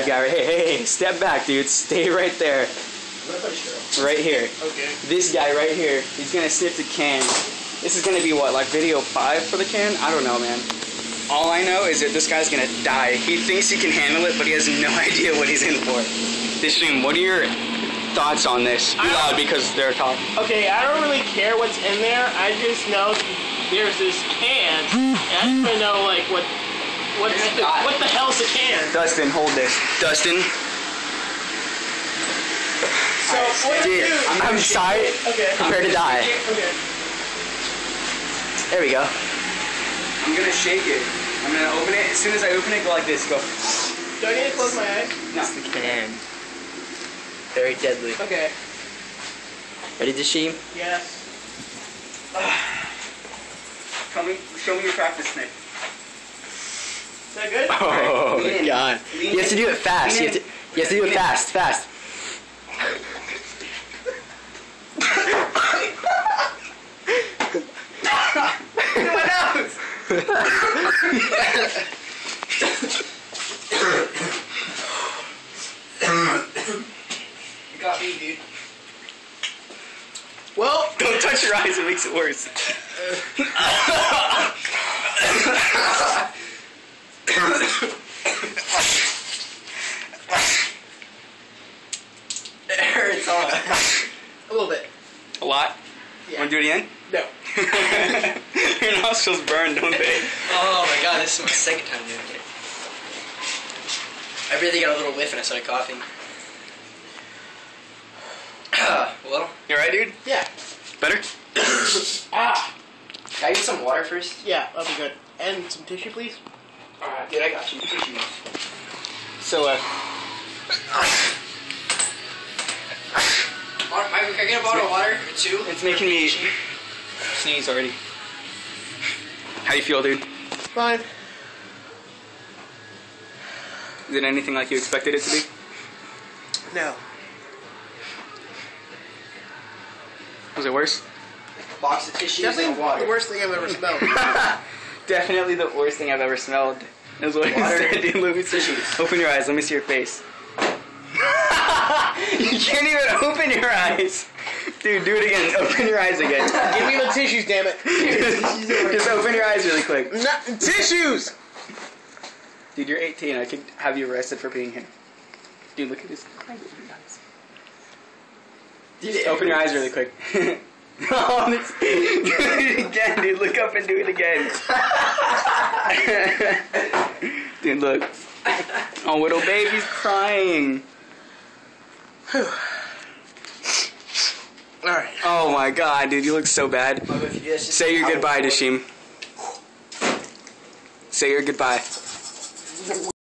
Guy, hey, step back, dude. Stay right there. Right here. Okay. This guy right here, he's gonna sniff the can. This is gonna be what, like video 5 for the can? I don't know, man. All I know is that this guy's gonna die. He thinks he can handle it, but he has no idea what he's in for. Dishim, what are your thoughts on this? Because they're talking. Okay, I don't really care what's in there. I just know there's this can, and I just want to know like what the hell's the can? Dustin, hold this. Dustin. So what do you do? I'm sorry. Okay. Prepare to die. Okay. There we go. I'm gonna shake it. I'm gonna open it. As soon as I open it, go like this. Go. Do I need to close my eyes? No. It's the can. Very deadly. Okay. Ready, Dishim? Yes. Show me your practice snake. Is that good? Oh Lean in. God! Lean You have to do it fast. You have to do it fast. My nose. You got me, dude. Well, Don't touch your eyes. It makes it worse. it hurts a little bit. A lot? Yeah. Want to do it again? No. Your nostrils burn, don't they? Oh my God! This is my second time doing it. I really got a little whiff and I started coughing. Well, You alright, dude? Yeah. Better? Ah. can I use some water first? Yeah, that'll be good. And some tissue, please. Alright, dude, I got you. Tissues. So, Can I get a bottle of water or two? it's making me sneeze already. How do you feel, dude? Fine. Is it anything like you expected it to be? No. Was it worse? Box of tissues Definitely and water. the worst thing I've ever smelled. Definitely the worst thing I've ever smelled. Is what Water. you said, dude. Look at Tissues. Open your eyes. Let me see your face. You can't even open your eyes. Dude, do it again. Open your eyes again. Give me the tissues, damn it. Just open your eyes really quick. Tissues! Dude, you're 18. I could have you arrested for being here. Dude, look at his eyes. Just open your eyes really quick. Oh, do it again, dude. Look up and do it again. Dude, look. Oh, little baby's crying. Alright. Oh my God, dude, you look so bad. Say your goodbye, Dishim. Say your goodbye.